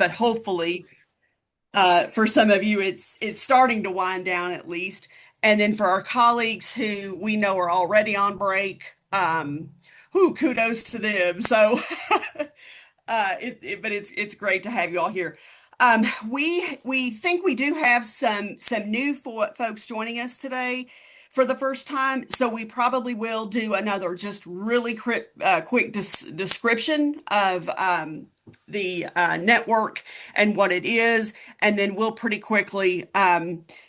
but hopefully for some of you, it's starting to wind down at least. And then for our colleagues who we know are already on break, who kudos to them. So, but it's great to have you all here. We think we do have some new folks joining us today for the first time, so we probably will do another just really quick description of the network and what it is, and then we'll pretty quickly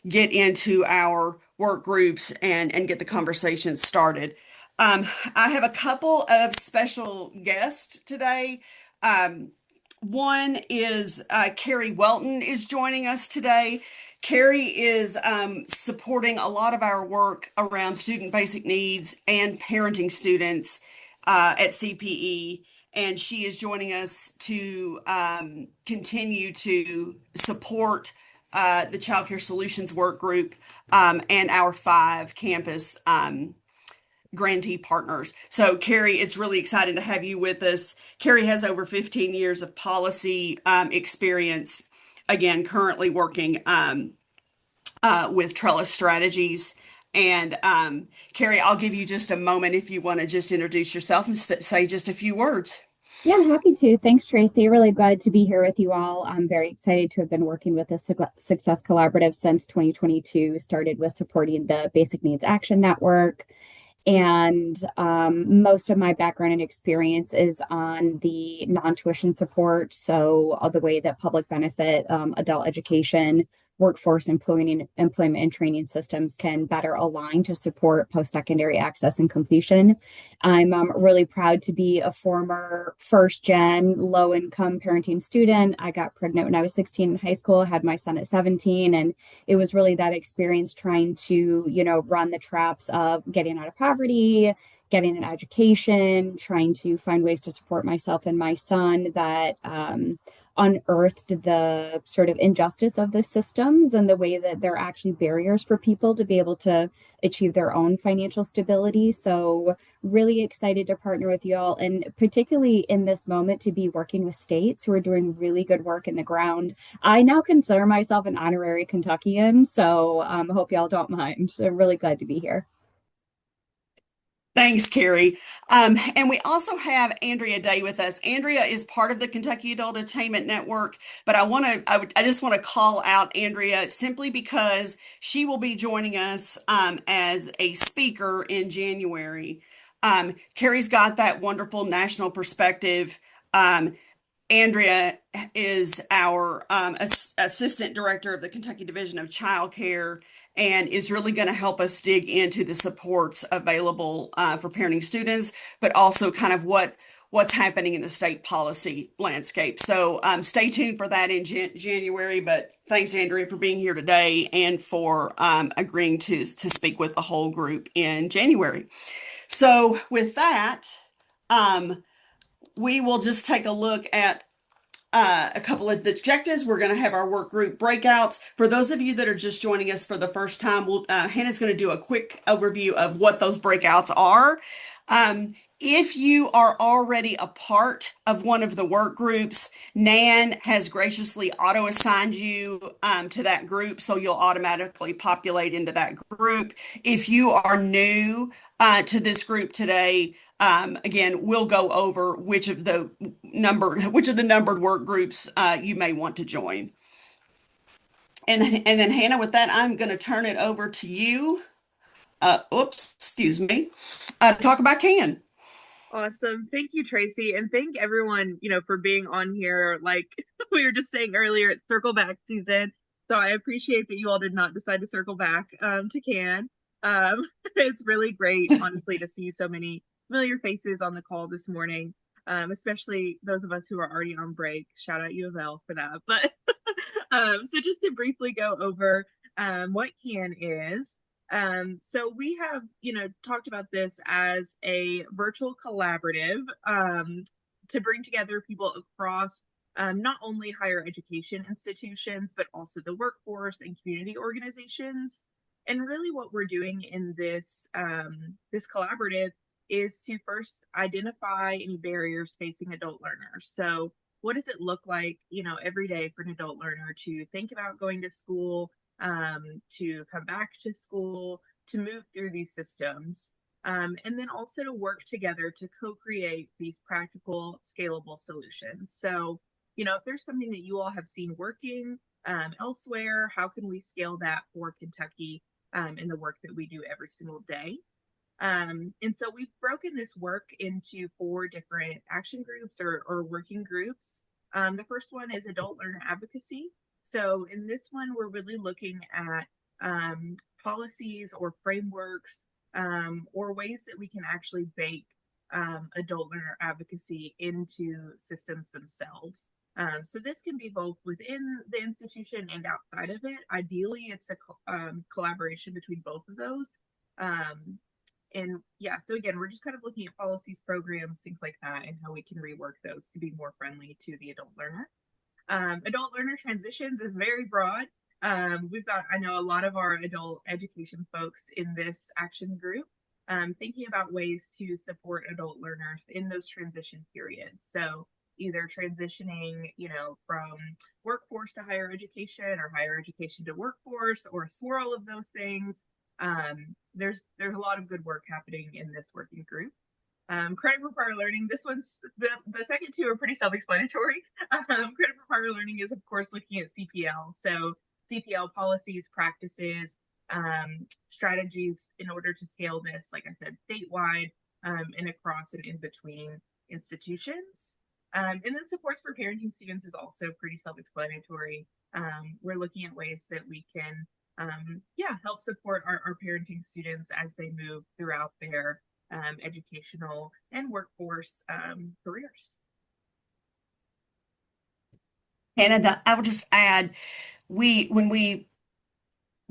get into our work groups and get the conversation started. Um, I have a couple of special guests today. Um, One is Carrie Welton is joining us today. Carrie is supporting a lot of our work around student basic needs and parenting students at CPE, and she is joining us to continue to support the Child Care Solutions Work Group and our five campus grantee partners. So, Carrie, it's really exciting to have you with us. Carrie has over 15 years of policy experience, again, currently working with Trellis Strategies. And Carrie, I'll give you just a moment if you want to just introduce yourself and say just a few words. Yeah, I'm happy to. Thanks, Tracy. Really glad to be here with you all. I'm very excited to have been working with the Success Collaborative since 2022, started with supporting the Basic Needs Action Network. And most of my background and experience is on the non-tuition support. So all the way that public benefit, adult education, workforce employment and training systems can better align to support post-secondary access and completion. I'm really proud to be a former first-gen low-income parenting student. I got pregnant when I was 16 in high school, had my son at 17, and it was really that experience trying to, run the traps of getting out of poverty, getting an education, trying to find ways to support myself and my son that unearthed the sort of injustice of the systems and the way that they're actually barriers for people to be able to achieve their own financial stability. So really excited to partner with you all, and particularly in this moment to be working with states who are doing really good work in the ground. I now consider myself an honorary Kentuckian, so hope y'all don't mind. I'm really glad to be here. Thanks, Carrie. And we also have Andrea Day with us. Andrea is part of the Kentucky Adult Attainment Network, but I just want to call out Andrea simply because she will be joining us as a speaker in January. Carrie's got that wonderful national perspective. Um, Andrea is our assistant director of the Kentucky Division of Child Care and is really going to help us dig into the supports available for parenting students, but also kind of what's happening in the state policy landscape. So stay tuned for that in January. But thanks, Andrea, for being here today and for agreeing to speak with the whole group in January. So with that, um, we will just take a look at a couple of the objectives. We're going to have our work group breakouts. For those of you that are just joining us for the first time, Hannah's going to do a quick overview of what those breakouts are. If you are already a part of one of the work groups, Nan has graciously auto-assigned you to that group, so you'll automatically populate into that group. If you are new to this group today, again, we'll go over which of the numbered work groups you may want to join. And then Hannah, with that, I'm going to turn it over to you. Excuse me. Talk about CAN. Awesome. Thank you, Tracy. And thank everyone, for being on here. Like we were just saying earlier, it's circle back season. So I appreciate that you all did not decide to circle back to CAN. It's really great, honestly, to see so many familiar faces on the call this morning, especially those of us who are already on break. Shout out U of L for that. But so just to briefly go over what CAN is. So we have, talked about this as a virtual collaborative to bring together people across not only higher education institutions, but also the workforce and community organizations. And really what we're doing in this collaborative is to first identify any barriers facing adult learners. So what does it look like, every day for an adult learner to think about going to school, to come back to school, to move through these systems, and then also to work together to co-create these practical, scalable solutions. So, if there's something that you all have seen working elsewhere, how can we scale that for Kentucky in the work that we do every single day? And so we've broken this work into 4 different action groups or working groups. The first one is adult learner advocacy. So in this one, we're really looking at policies or frameworks or ways that we can actually bake adult learner advocacy into systems themselves. So this can be both within the institution and outside of it. Ideally, it's a collaboration between both of those. And yeah, so again, we're just kind of looking at policies, programs, things like that, and how we can rework those to be more friendly to the adult learner. Adult learner transitions is very broad. We've got, I know, a lot of our adult education folks in this action group thinking about ways to support adult learners in those transition periods. So either transitioning, from workforce to higher education or higher education to workforce or a swirl of those things. There's a lot of good work happening in this working group. Credit for prior learning. This one's the second 2 are pretty self-explanatory. Credit for prior learning is, of course, looking at CPL. So CPL policies, practices, strategies in order to scale this, like I said, statewide and across and in between institutions. And then supports for parenting students is also pretty self-explanatory. We're looking at ways that we can help support our parenting students as they move throughout their educational and workforce careers. And I will just add, when we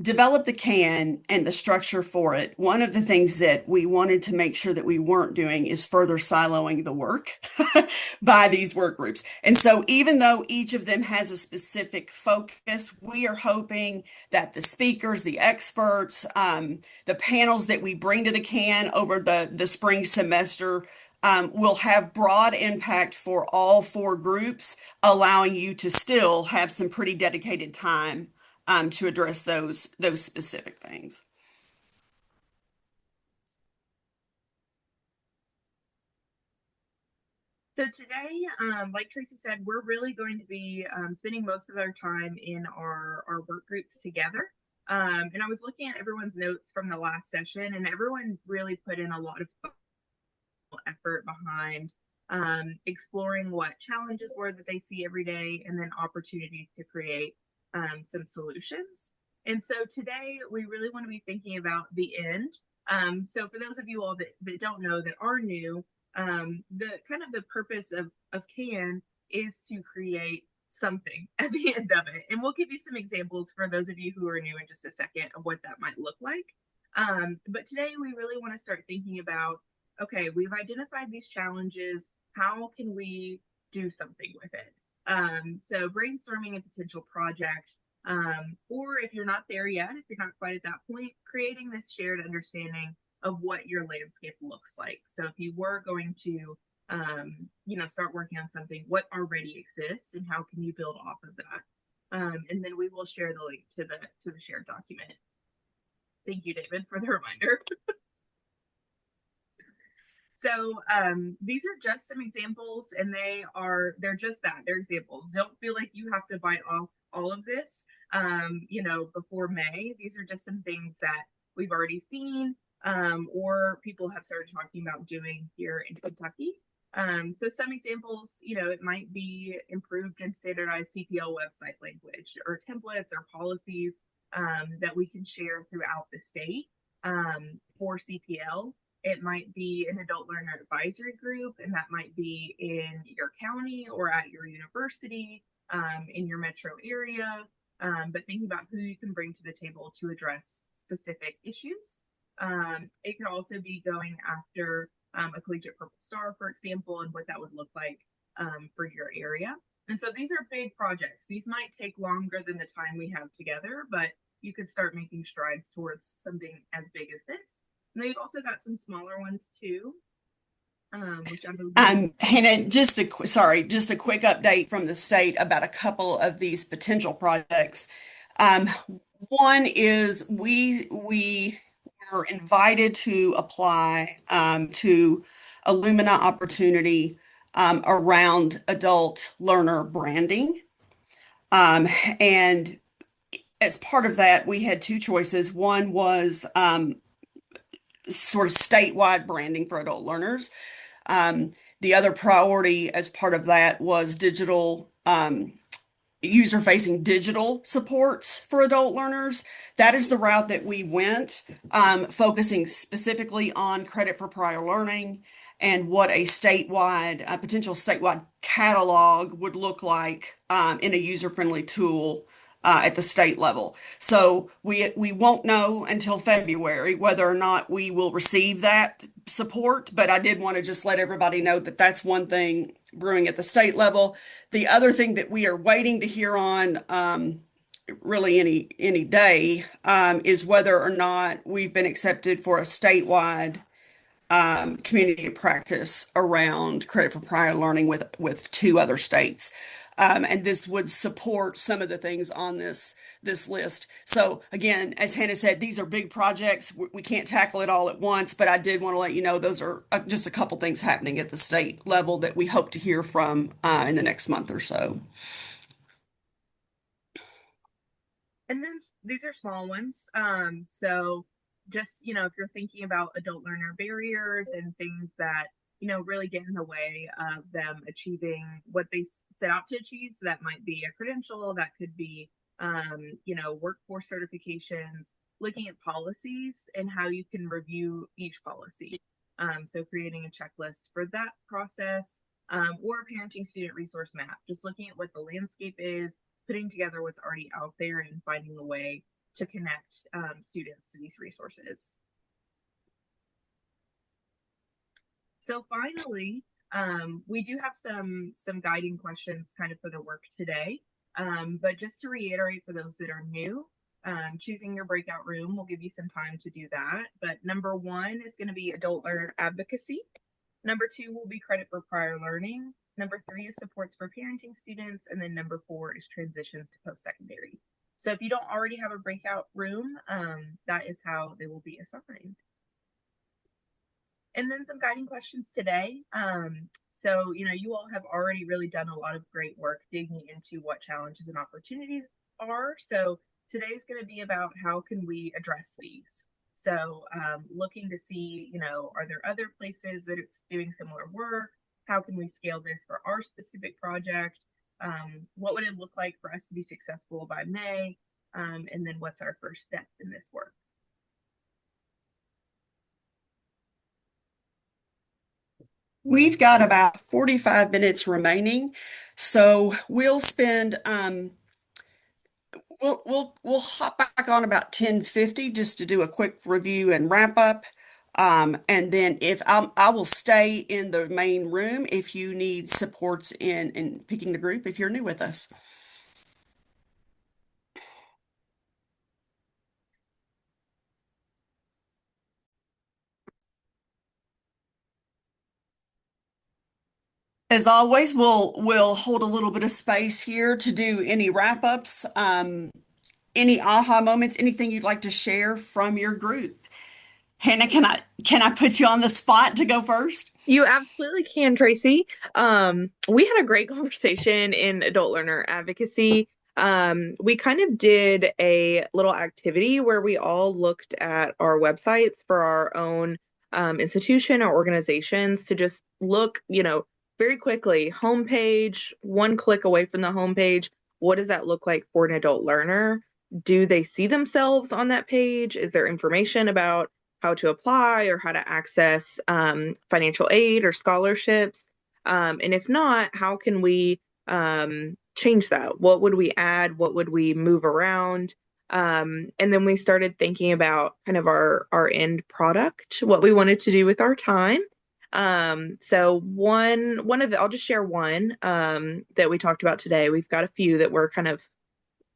develop the can and the structure for it, one of the things that we wanted to make sure that we weren't doing is further siloing the work by these work groups. And so even though each of them has a specific focus, we are hoping that the speakers, the experts, the panels that we bring to the can over the spring semester will have broad impact for all 4 groups, allowing you to still have some pretty dedicated time to address those specific things. So today, like Tracy said, we're really going to be spending most of our time in our work groups together. And I was looking at everyone's notes from the last session, and everyone really put in a lot of effort behind exploring what challenges were that they see every day, and then opportunities to create some solutions. And so today we really want to be thinking about the end. So for those of you all that don't know, that are new, the kind of the purpose of CAN is to create something at the end of it. And we'll give you some examples for those of you who are new in just a second of what that might look like. But today we really want to start thinking about, okay, we've identified these challenges. How can we do something with it? So brainstorming a potential project, or if you're not there yet, if you're not quite at that point, creating this shared understanding of what your landscape looks like. So if you were going to, start working on something, what already exists and how can you build off of that? And then we will share the link to the shared document. Thank you, David, for the reminder. So these are just some examples, and they're just that. They're examples. Don't feel like you have to bite off all of this, before May. These are just some things that we've already seen, or people have started talking about doing here in Kentucky. So some examples, it might be improved and standardized CPL website language or templates or policies that we can share throughout the state for CPL. It might be an adult learner advisory group, and that might be in your county or at your university, in your metro area, but thinking about who you can bring to the table to address specific issues. It could also be going after a collegiate Purple Star, for example, and what that would look like for your area. And so these are big projects. These might take longer than the time we have together, but you could start making strides towards something as big as this. And they've also got some smaller ones too. which I believe. Hannah, just a quick update from the state about a couple of these potential projects. Um, One is we were invited to apply to Illumina opportunity around adult learner branding. Um, and as part of that, we had two choices. One was sort of statewide branding for adult learners. Um, the other priority as part of that was digital user-facing digital supports for adult learners. That is the route that we went, focusing specifically on credit for prior learning and what a potential statewide catalog would look like in a user-friendly tool at the state level. So we won't know until February whether or not we will receive that support, but I did want to just let everybody know that that's one thing brewing at the state level. The other thing that we are waiting to hear on, really any day, is whether or not we've been accepted for a statewide community of practice around credit for prior learning with two other states. And this would support some of the things on this list. So again, as Hannah said, these are big projects. We can't tackle it all at once, but I did want to let you know those are just a couple things happening at the state level that we hope to hear from in the next month or so. And then these are small ones. So just, if you're thinking about adult learner barriers and things that, really get in the way of them achieving what they set out to achieve. So that might be a credential, that could be, workforce certifications, looking at policies and how you can review each policy. So creating a checklist for that process, or a parenting student resource map, just looking at what the landscape is, putting together what's already out there and finding a way to connect students to these resources. So finally, we do have some guiding questions kind of for the work today. But just to reiterate for those that are new, choosing your breakout room will give you some time to do that. But number one is going to be adult learner advocacy. Number two will be credit for prior learning. Number three is supports for parenting students. And then number four is transitions to post-secondary. So if you don't already have a breakout room, that is how they will be assigned. And then some guiding questions today. So, you all have already really done a lot of great work digging into what challenges and opportunities are. So today is going to be about how can we address these. So looking to see, are there other places that it's doing similar work? How can we scale this for our specific project? What would it look like for us to be successful by May? And then what's our first step in this work? We've got about 45 minutes remaining, so we'll hop back on about 10:50 just to do a quick review and wrap up. And then if I will stay in the main room if you need supports in picking the group if you're new with us. As always, we'll hold a little bit of space here to do any wrap-ups, any aha moments, anything you'd like to share from your group. Hannah, can I put you on the spot to go first? You absolutely can, Tracy. We had a great conversation in adult learner advocacy. We kind of did a little activity where we all looked at our websites for our own institution or organizations to just look, very quickly, homepage, one click away from the homepage. What does that look like for an adult learner? Do they see themselves on that page? Is there information about how to apply or how to access financial aid or scholarships? And if not, how can we change that? What would we add? What would we move around? And then we started thinking about kind of our end product, what we wanted to do with our time. So one of the, I'll just share one that we talked about today. We've got a few that we're kind of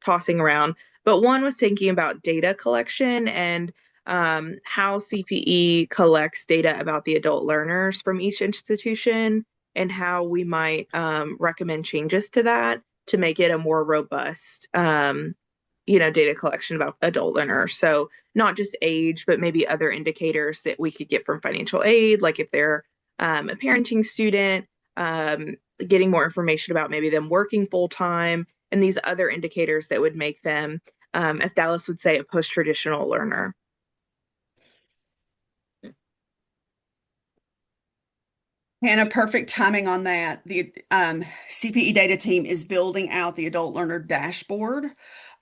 tossing around, but one was thinking about data collection and how CPE collects data about the adult learners from each institution and how we might recommend changes to that to make it a more robust, data collection about adult learners. So not just age, but maybe other indicators that we could get from financial aid, like if they're a parenting student, getting more information about maybe them working full time, and these other indicators that would make them, as Dallas would say, a post-traditional learner. Hannah, perfect timing on that. The CPE data team is building out the adult learner dashboard.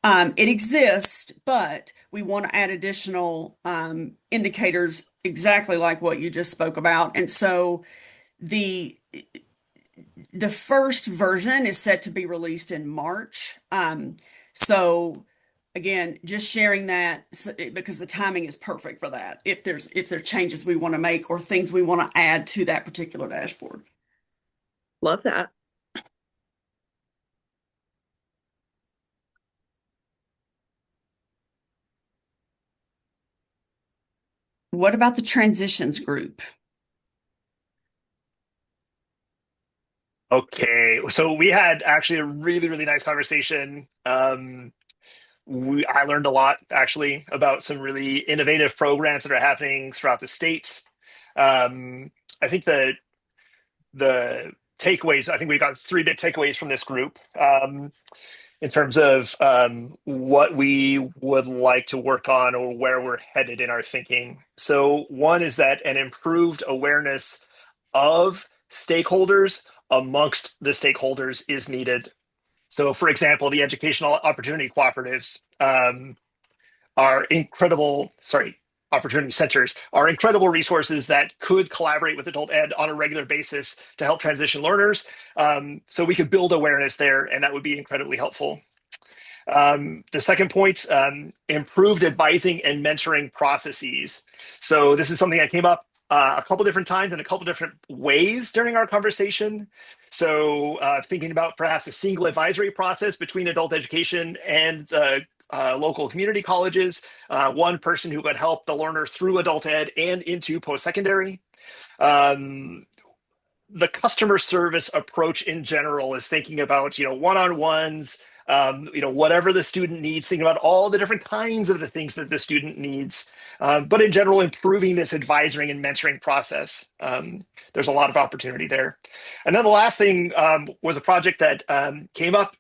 It exists, but we want to add additional indicators exactly like what you just spoke about. And so the the first version is set to be released in March. So again, just sharing that because the timing is perfect for that. If there are changes we want to make or things we want to add to that particular dashboard. Love that. What about the transitions group? Okay, so we had actually a really, really nice conversation. I learned a lot actually about some really innovative programs that are happening throughout the state. I think the takeaways, I think we got three big takeaways from this group in terms of what we would like to work on or where we're headed in our thinking. So one is that an improved awareness of stakeholders amongst the stakeholders is needed. So, for example, the educational opportunity cooperatives are incredible, sorry, opportunity centers are incredible resources that could collaborate with adult ed on a regular basis to help transition learners. So we could build awareness there, and that would be incredibly helpful. The second point, improved advising and mentoring processes. So this is something that came up a couple different times in a couple different ways during our conversation. So thinking about perhaps a single advisory process between adult education and the local community colleges, one person who could help the learner through adult ed and into post-secondary. The customer service approach in general is thinking about, one-on-ones, whatever the student needs, thinking about all the different kinds of the things that the student needs, but in general, improving this advisoring and mentoring process. There's a lot of opportunity there. And then the last thing was a project that came up.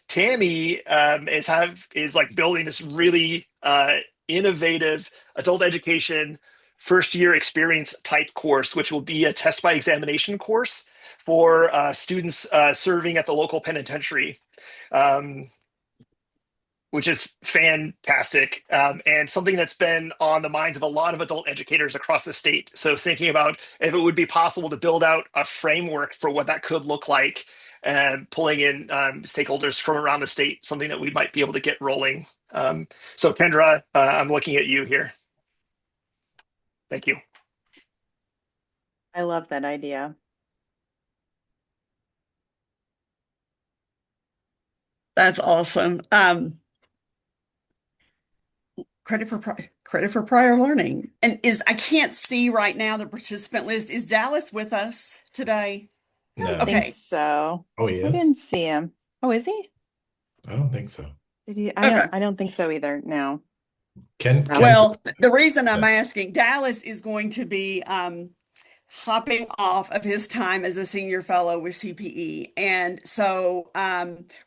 Tammy is like building this really innovative adult education first year experience type course, which will be a test by examination course for students serving at the local penitentiary, which is fantastic and something that's been on the minds of a lot of adult educators across the state. So thinking about if it would be possible to build out a framework for what that could look like and pulling in stakeholders from around the state, something that we might be able to get rolling. So Kendra, I'm looking at you here. Thank you. I love that idea. That's awesome. Credit for prior learning. And I can't see right now the participant list. Is Dallas with us today? I don't No. think Okay. so. Oh, he I is? didn't see him. Oh, is he? I don't think so. Did he? Okay. I don't think so either. No. Ken No. Well, just the reason I'm asking, Dallas is going to be hopping off of his time as a senior fellow with CPE. And so,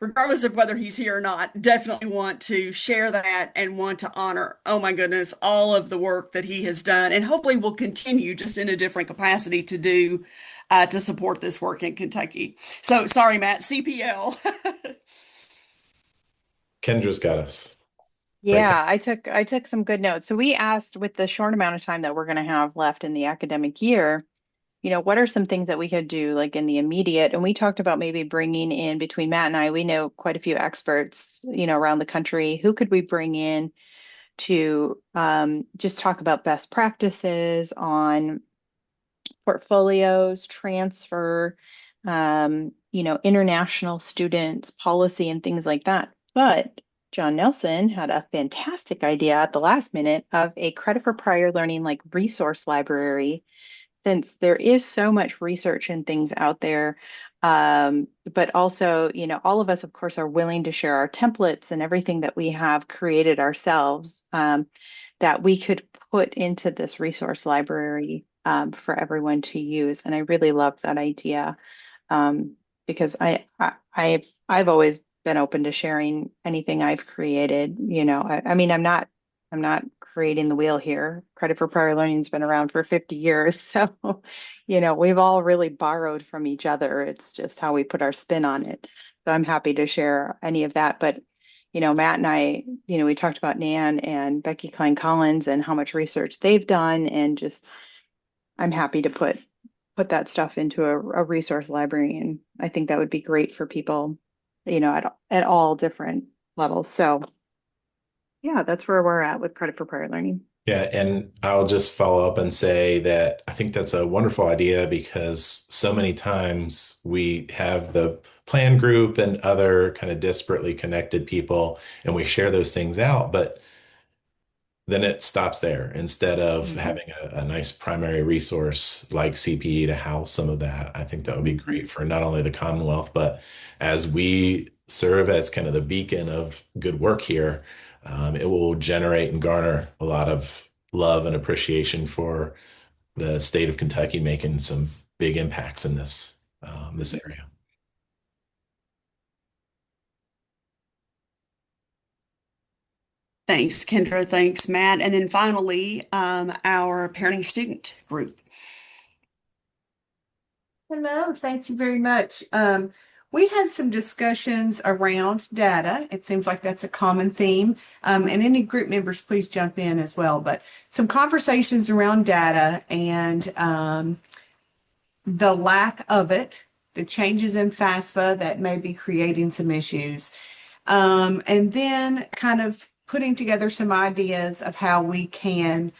regardless of whether he's here or not, definitely want to share that and want to honor, oh my goodness, all of the work that he has done. And hopefully will continue just in a different capacity to do to support this work in Kentucky. So sorry, Matt, CPL. Kendra's got us. Right, Yeah, I took some good notes. So we asked with the short amount of time that we're going to have left in the academic year, what are some things that we could do like in the immediate? And we talked about maybe bringing in between Matt and I, we know quite a few experts, around the country. Who could we bring in to just talk about best practices on portfolios, transfer, international students, policy, and things like that. But John Nelson had a fantastic idea at the last minute of a credit for prior learning like resource library, since there is so much research and things out there. But also, all of us, of course, are willing to share our templates and everything that we have created ourselves, that we could put into this resource library, for everyone to use. And I really love that idea, because I've always been open to sharing anything I've created. I mean, I'm not creating the wheel here. Credit for Prior Learning's been around for 50 years. So, we've all really borrowed from each other. It's just how we put our spin on it. So I'm happy to share any of that. But, Matt and I, we talked about Nan and Becky Klein Collins and how much research they've done. And just, I'm happy to put that stuff into a resource library. And I think that would be great for people, at all different levels. So yeah, that's where we're at with credit for prior learning. Yeah, and I'll just follow up and say that I think that's a wonderful idea because so many times we have the plan group and other kind of disparately connected people, and we share those things out, but then it stops there instead of Mhm. having a nice primary resource like CPE to house some of that. I think that would be Mhm. great for not only the Commonwealth, but as we serve as kind of the beacon of good work here, it will generate and garner a lot of love and appreciation for the state of Kentucky making some big impacts in this area. Thanks, Kendra. Thanks, Matt. And then finally, our parenting student group. Hello, thank you very much. We had some discussions around data. It seems like that's a common theme. And any group members, please jump in as well. But some conversations around data and the lack of it, the changes in FAFSA that may be creating some issues. And then kind of putting together some ideas of how we can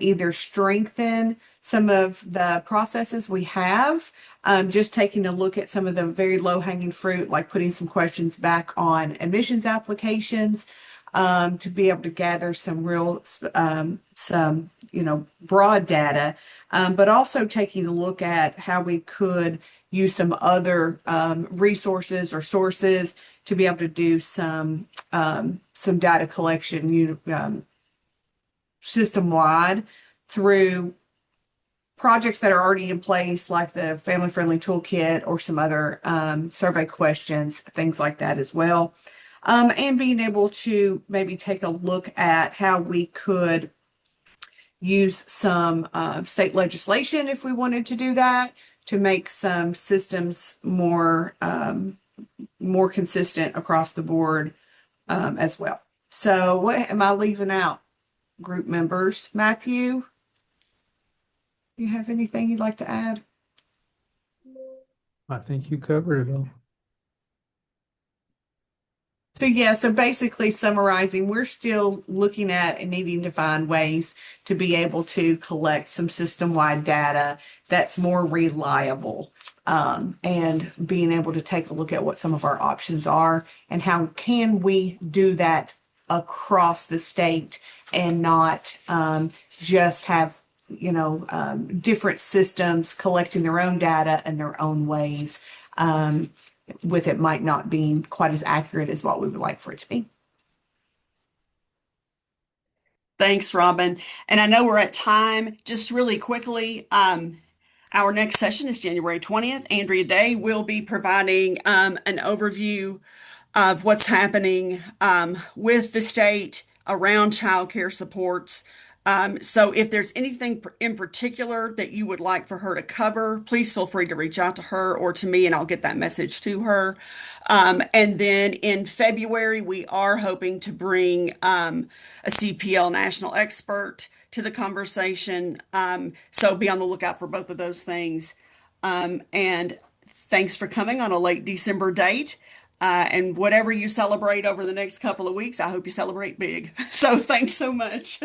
either strengthen some of the processes we have, just taking a look at some of the very low hanging fruit, like putting some questions back on admissions applications. To be able to gather some real, broad data, but also taking a look at how we could use some other resources or sources to be able to do some data collection system wide through projects that are already in place, like the family friendly toolkit or some other survey questions, things like that as well. And being able to maybe take a look at how we could use some state legislation if we wanted to do that to make some systems more consistent across the board as well. So what am I leaving out, group members? Matthew, you have anything you'd like to add? I think you covered it all. So yeah, so basically summarizing, we're still looking at and needing to find ways to be able to collect some system-wide data that's more reliable, and being able to take a look at what some of our options are and how can we do that across the state and not just have different systems collecting their own data in their own ways. With it might not being quite as accurate as what we would like for it to be. Thanks, Robin. And I know we're at time. Just really quickly, our next session is January 20th. Andrea Day will be providing an overview of what's happening with the state around childcare supports. So if there's anything in particular that you would like for her to cover, please feel free to reach out to her or to me, and I'll get that message to her. And then in February, we are hoping to bring a CPL national expert to the conversation. So be on the lookout for both of those things. And thanks for coming on a late December date. And whatever you celebrate over the next couple of weeks, I hope you celebrate big. So thanks so much.